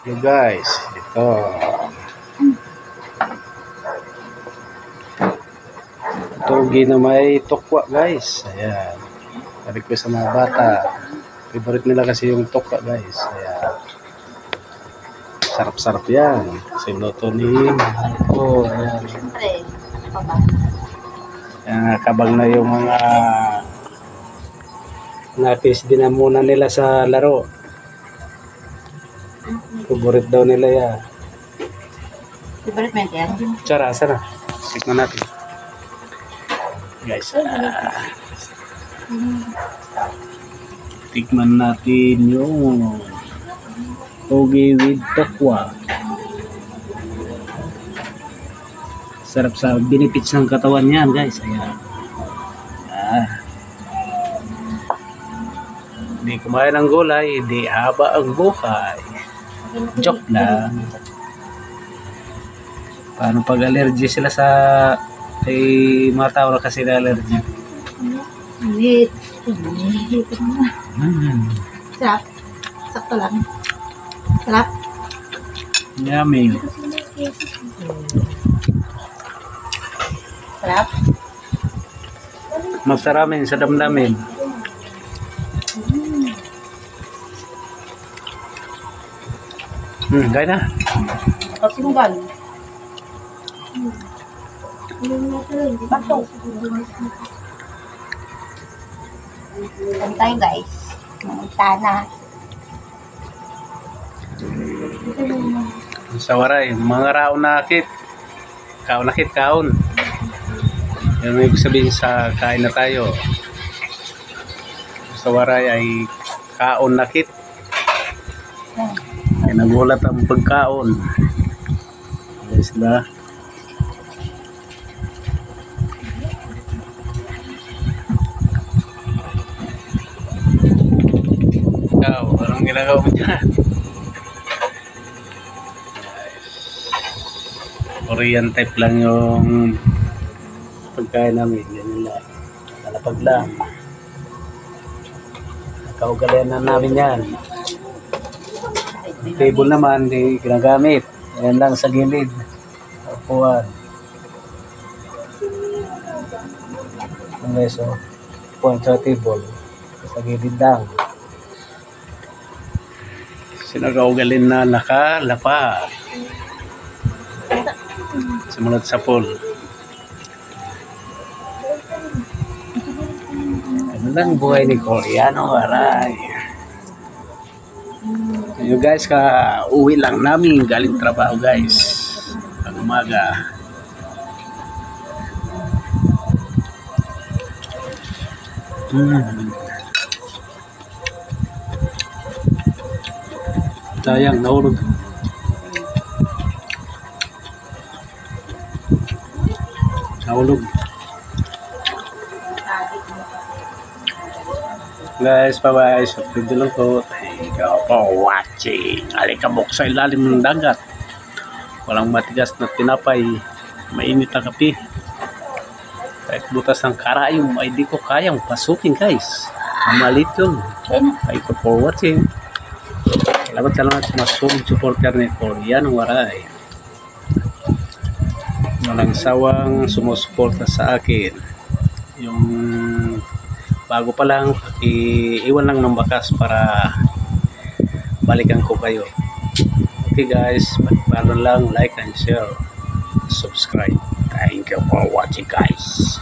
You guys, ito. Togi na may tokwa guys. Ayan. Sabi ko sa mga bata. Favorite nila kasi yung tokwa guys. Ayan. Sarap-sarap yan. Kasi luto ni ko. Ayan. Ayan, kabang na yung mga napis din na muna nila sa laro. Favorite daw nila yan. Favorite mo yan? Tsara, sana. Tikman natin. Guys, tikman natin yung toge with tokwa. Sarap sa benefits ng katawan yan guys. Ayan. Hindi kumain ng gulay, hindi haba ang buhay. Joke lang. Paano pag allergy sila sa kay mga tao na kasi na allergy? Wait. Sarap. Sakto lang. Sarap. Yummy. Sarap. Masaramin sa damdamin. Kaya na. Kasinggan. Bato. Tayo guys. Tana. Sa waray, mga raon nakit. Kaon nakit, kaon. Yan ang ibig sabihin sa kain na tayo. Sa waray ay kaon nakit. Ay nagulat ang pagkaon. Ayos na. Ikaw, anong ginagawa mo dyan? Korean type lang yung pagkain namin. Ganyan lang. Nalapag lang. Nakaugalian na namin yan. Yung table naman, di ginagamit. Yan lang sa gilid. Upuan. Ang beso. Upuan sa table. Sa gilid lang. Sinagaugalin na nakalapa. Sumunod sa pool. Ano lang buhay ni Koreano, aray. You guys, uwi lang namin galing trabaho guys. Pag umaga. Sayang, nahulog. Nahulog. Guys, bye-bye. Subscribe lang po. Thank you for watching. Alikabok sa ilalim ng dagat. Walang matigas na tinapay. Mainit na kape. Kahit butas ng karayom ay di ko kayang pasukin guys. Malit yun. Thank you for watching. Salamat sa mga supporter ni Koreano Waray. Walang sawang sumusuporta sa akin. Yung bago pa lang, iwan lang ng bakas para balikan ko kayo. Okay guys, follow lang, like and share, subscribe. Thank you for watching guys.